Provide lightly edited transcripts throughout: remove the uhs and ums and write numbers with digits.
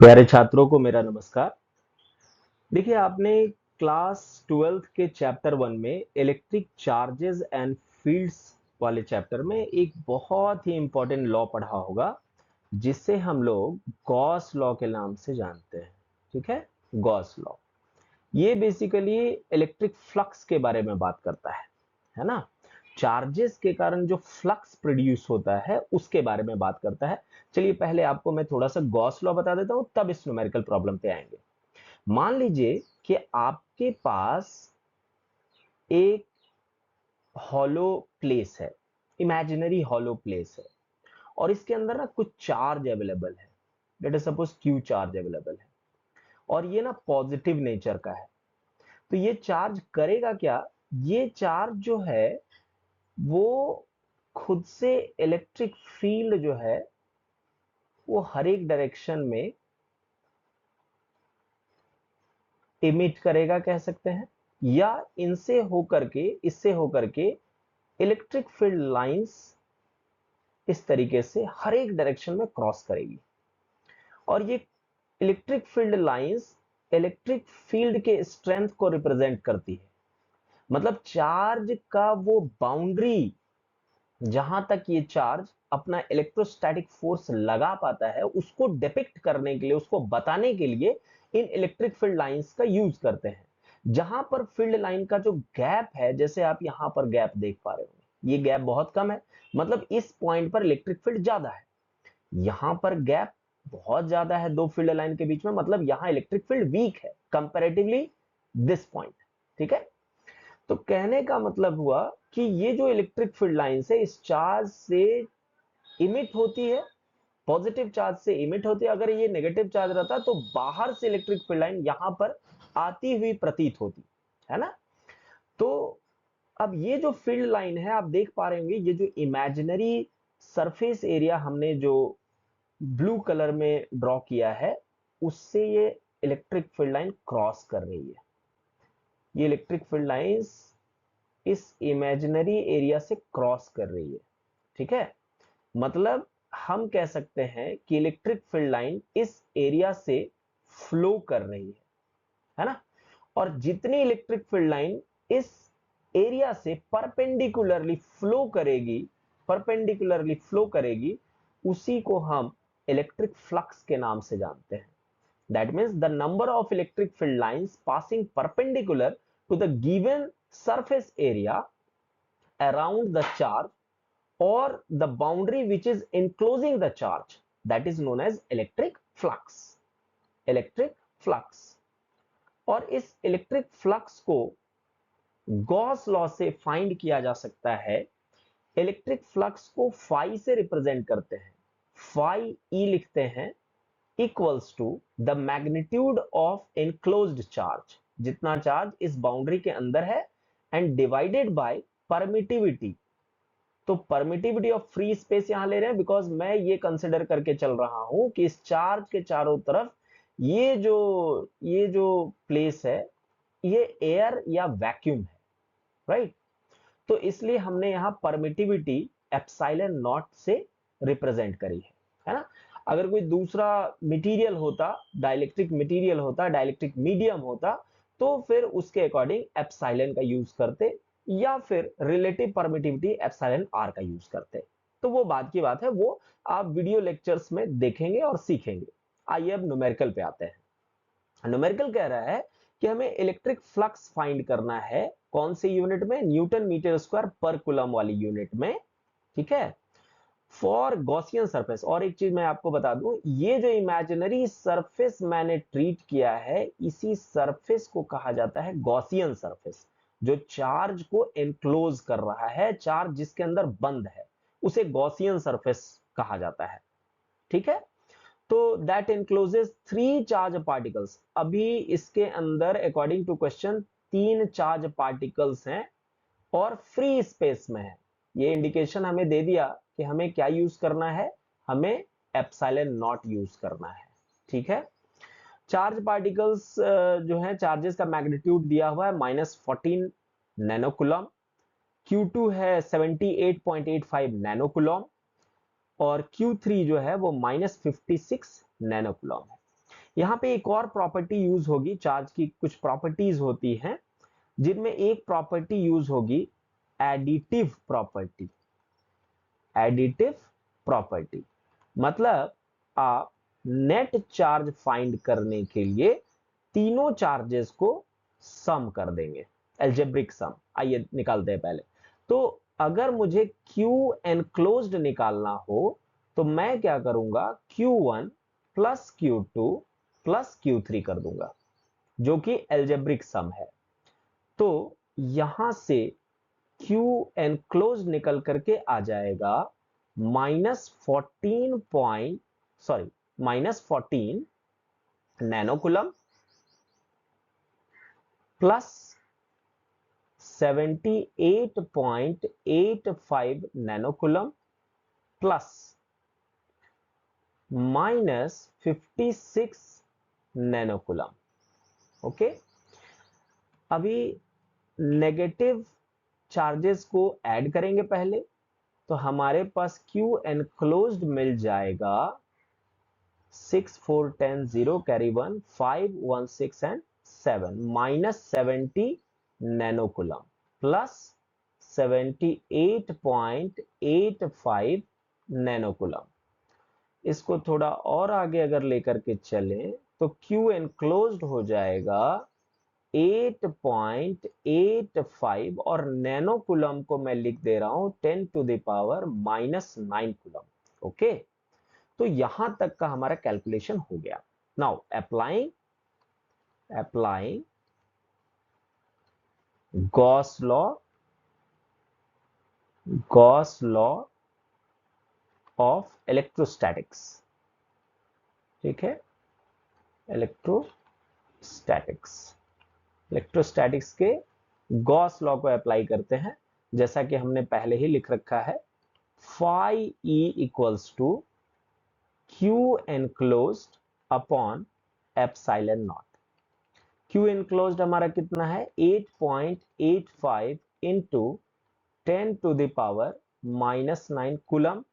प्यारे छात्रों को मेरा नमस्कार। देखिए, आपने क्लास 12th के चैप्टर 1 में इलेक्ट्रिक चार्जेस एंड फील्ड्स वाले चैप्टर में एक बहुत ही इंपॉर्टेंट लॉ पढ़ा होगा, जिसे हम लोग गॉस लॉ के नाम से जानते हैं। ठीक है, गॉस लॉ ये बेसिकली इलेक्ट्रिक फ्लक्स के बारे में बात करता है ना। चार्जेस के कारण जो फ्लक्स प्रोड्यूस होता है उसके बारे में बात करता है। चलिए, पहले आपको मैं थोड़ा सा गॉस लॉ बता देता हूं, तब इस न्यूमेरिकल प्रॉब्लम पे आएंगे। मान लीजिए कि आपके पास एक हॉलो प्लेस है, इमेजिनरी हॉलो प्लेस है, और इसके अंदर ना कुछ चार्ज अवेलेबल है। Let us suppose Q charge available है, और ये ना पॉजिटिव नेचर का है। तो ये चार्ज करेगा क्या? ये चार्ज जो है वो खुद से इलेक्ट्रिक फील्ड जो है वो हर एक डायरेक्शन में इमिट करेगा, कह सकते हैं, या इनसे होकर के इससे होकर के इलेक्ट्रिक फील्ड लाइंस इस तरीके से हर एक डायरेक्शन में क्रॉस करेगी। और ये electric field lines electric field के स्ट्रेंथ को रिप्रेजेंट करती है। मतलब चार्ज का वो बाउंड्री जहां तक ये चार्ज अपना इलेक्ट्रोस्टैटिक फोर्स लगा पाता है, उसको डिपिक्ट करने के लिए, उसको बताने के लिए इन इलेक्ट्रिक फील्ड लाइंस का यूज करते हैं। जहां पर फील्ड लाइन का जो गैप है, जैसे आप यहां पर गैप देख पा रहे हो, ये गैप बहुत कम है, मतलब इस पॉइंट पर इलेक्ट्रिक फील्ड ज्यादा है। यहां पर गैप बहुत ज्यादा है दो फील्ड लाइन के बीच में, मतलब यहां इलेक्ट्रिक फील्ड वीक है कंपैरेटिवली दिस पॉइंट। ठीक है, तो कहने का मतलब हुआ कि ये जो इलेक्ट्रिक फील्ड लाइंस है इस चार्ज से इमिट होती है, पॉजिटिव चार्ज से इमिट होती है। अगर ये नेगेटिव चार्ज रहता तो बाहर से इलेक्ट्रिक फील्ड लाइन यहां पर आती हुई प्रतीत होती है ना। तो अब ये जो फील्ड लाइन है, आप देख पा रहे होंगे, ये जो इमेजिनरी सरफेस एरिया हमने जो ब्लू कलर में ड्रॉ किया है, उससे ये इलेक्ट्रिक फील्ड लाइन क्रॉस कर रही है। ये इलेक्ट्रिक फील्ड लाइंस इस इमेजिनरी एरिया से क्रॉस कर रही है। ठीक है, मतलब हम कह सकते हैं कि इलेक्ट्रिक फील्ड लाइन इस एरिया से फ्लो कर रही है ना। और जितनी इलेक्ट्रिक फील्ड लाइन इस एरिया से परपेंडिकुलरली फ्लो करेगी, उसी को हम इलेक्ट्रिक फ्लक्स के नाम से जानते हैं। That means the number of electric field lines passing perpendicular to the given surface area around the charge or the boundary which is enclosing the charge, that is known as electric flux. Electric flux. और इस electric flux को Gauss law से find किया जा सकता है। Electric flux को phi से रिप्रेजेंट करते हैं, फाई ई लिखते हैं, equals to the magnitude of enclosed charge, जितना चार्ज इस बाउंड्री के अंदर है, एंड डिवाइडेड बाय परमिटिविटी। तो परमिटिविटी ऑफ फ्री स्पेस यहां ले रहे हैं, बिकॉज मैं ये कंसिडर करके चल रहा हूं कि इस चार्ज के चारों तरफ ये जो प्लेस है, ये एयर या वैक्यूम है, राइट। तो इसलिए हमने यहां परमिटिविटी एप्सिलॉन नॉट से रिप्रेजेंट करी है ना। अगर कोई दूसरा मटेरियल होता, डाइलेक्ट्रिक मटेरियल होता, डाइलेक्ट्रिक मीडियम होता, तो फिर उसके अकॉर्डिंग एप्सिलॉन का यूज करते, या फिर रिलेटिव परमिटिविटी एप्सिलॉन आर का यूज करते। तो वो बात की बात है, वो आप वीडियो लेक्चर्स में देखेंगे और सीखेंगे। आइए अब न्यूमेरिकल पे आते हैं। न्यूमेरिकल कह रहा है कि हमें इलेक्ट्रिक फ्लक्स फाइंड करना है, कौन से यूनिट में? न्यूटन मीटर स्क्वायर पर कूलम वाली यूनिट में। ठीक है, फॉर गॉसियन सरफेस। और एक चीज मैं आपको बता दूं, ये जो इमेजिनरी सरफेस मैंने ट्रीट किया है, इसी सरफेस को कहा जाता है गॉसियन सरफेस। जो चार्ज को एनक्लोज कर रहा है, चार्ज जिसके अंदर बंद है, उसे गॉसियन सरफेस कहा जाता है। ठीक है, तो दैट इनक्लोजेस थ्री चार्ज पार्टिकल्स। अभी इसके अंदर अकॉर्डिंग टू क्वेश्चन तीन चार्ज पार्टिकल्स हैं और फ्री स्पेस में है। ये इंडिकेशन हमें दे दिया कि हमें क्या यूज करना है, हमें एप्सिलॉन नॉट यूज करना है। ठीक है, चार्ज पार्टिकल्स जो है, चार्जेस का मैग्नीट्यूड दिया हुआ है -14 नैनोकुलम, Q2 है 78.85 नैनोकुलम, और Q3 जो है वो -56 नैनोकुलम है। यहां पे एक और प्रॉपर्टी यूज होगी, चार्ज की कुछ प्रॉपर्टीज होती हैं जिनमें एक प्रॉपर्टी यूज होगी एडिटिव प्रॉपर्टी। एडिटिव प्रॉपर्टी मतलब आप नेट चार्ज फाइंड करने के लिए तीनों चार्जेस को सम कर देंगे, एल्जेब्रिक सम। आइए निकालते हैं पहले। तो अगर मुझे Q एनक्लोज्ड निकालना हो तो मैं क्या करूंगा, Q1 plus Q2 plus Q3 कर दूंगा, जो कि एल्जेब्रिक सम है। तो यहां से Q एनक्लोज निकल करके आ जाएगा -14 नैनोकुलम प्लस 78.85 नैनोकुलम प्लस -56 नैनोकुलम। ओके, अभी नेगेटिव चार्जेस को ऐड करेंगे पहले, तो हमारे पास Q एनक्लोज्ड मिल जाएगा 6 4 10 0 कैरी 1 5 1 6 एंड 7 -70 नैनोकुलम प्लस 78.85 नैनोकुलम। इसको थोड़ा और आगे अगर लेकर के चलें तो Q एनक्लोज्ड हो जाएगा 8.85 और नैनोकुलम को मैं लिख दे रहा हूं 10 to the power -9 coulomb. Okay, तो यहां तक का हमारा कैलकुलेशन हो गया। Now applying Gauss law of electrostatics. ठीक है, इलेक्ट्रोस्टैटिक्स के गॉस लॉ को अप्लाई करते हैं, जैसा कि हमने पहले ही लिख रखा है। phi E equals to Q enclosed upon epsilon naught. Q enclosed हमारा कितना है, 8.85 into 10 to the power -9 coulomb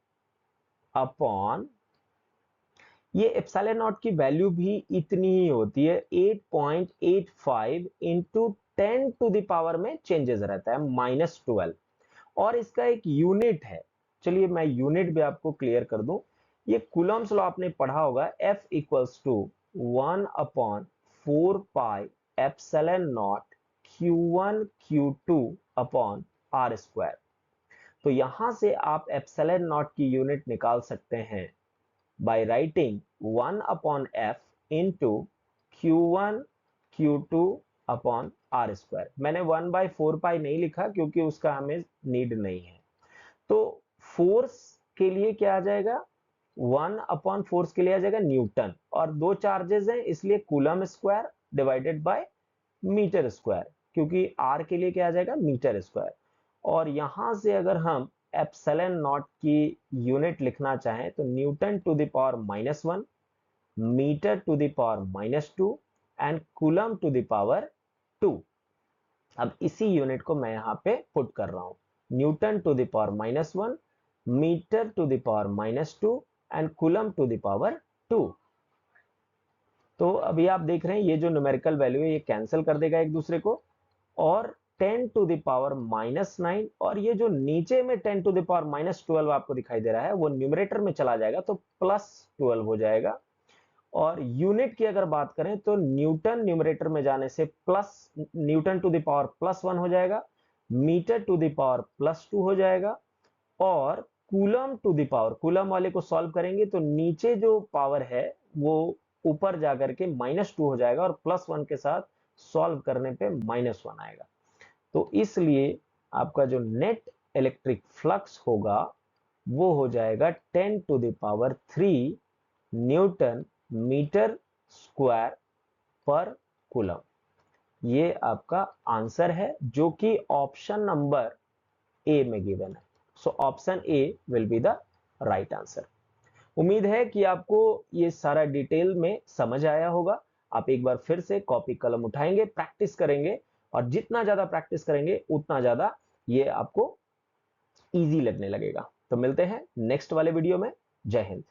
upon, ये एप्सिलॉन नॉट की वैल्यू भी इतनी ही होती है, 8.85 इंटू 10 टू द पावर में चेंजेस रहता है -12, और इसका एक यूनिट है। चलिए मैं यूनिट भी आपको क्लियर कर दूं। ये कूलम्स लॉ आपने पढ़ा होगा, F equals to 1/4 pi epsilon naught Q1 Q2 upon R square. तो यहां से आप एप्सिलॉन नॉट की यूनिट निकाल सकते हैं by writing 1/f into Q1 Q2 upon R square. मैंने 1/4 पाई नहीं लिखा क्योंकि उसका हमें नीड नहीं है। तो फोर्स के लिए क्या आ जाएगा, 1/4 फोर्स के लिए आ जाएगा न्यूटन, और दो चार्जेस हैं इसलिए coulomb square divided by metre square, क्योंकि R के लिए क्या आ जाएगा, मीटर स्क्वायर। और यहां से अगर हम एप्सिलॉन नॉट की यूनिट लिखना चाहें तो newton to the power -1, metre to the power -2 and coulomb to the power 2। अब इसी यूनिट को मैं यहां पे पुट कर रहा हूं, newton to the power -1, metre to the power -2 and coulomb to the power 2। तो अभी आप देख रहे हैं ये जो न्यूमेरिकल वैल्यू है ये कैंसिल कर देगा एक दूसरे को, और 10 टू द पावर -9, और ये जो नीचे में 10 टू द पावर -12 आपको दिखाई दे रहा है वो न्यूमरेटर में चला जाएगा तो +12 हो जाएगा। और यूनिट की अगर बात करें तो न्यूटन न्यूमरेटर में जाने से plus newton to the power +1 हो जाएगा, मीटर टू द पावर +2 हो जाएगा, और coulomb to the power, coulomb वाले को सॉल्व करेंगे तो नीचे जो पावर है वो ऊपर जाकर के -2 हो जाएगा, और +1 के साथ सॉल्व करने पे -1 आएगा। तो इसलिए आपका जो नेट इलेक्ट्रिक फ्लक्स होगा वो हो जाएगा 10 to the power 3 newton metre square पर कूलम। ये आपका आंसर है जो कि ऑप्शन नंबर ए में गिवन है। So option A will be the right answer. उम्मीद है कि आपको ये सारा डिटेल में समझ आया होगा। आप एक बार फिर से कॉपी कलम उठाएंगे, प्रैक्टिस करेंगे, और जितना ज्यादा प्रैक्टिस करेंगे उतना ज्यादा ये आपको इजी लगने लगेगा। तो मिलते हैं नेक्स्ट वाले वीडियो में। जय हिंद।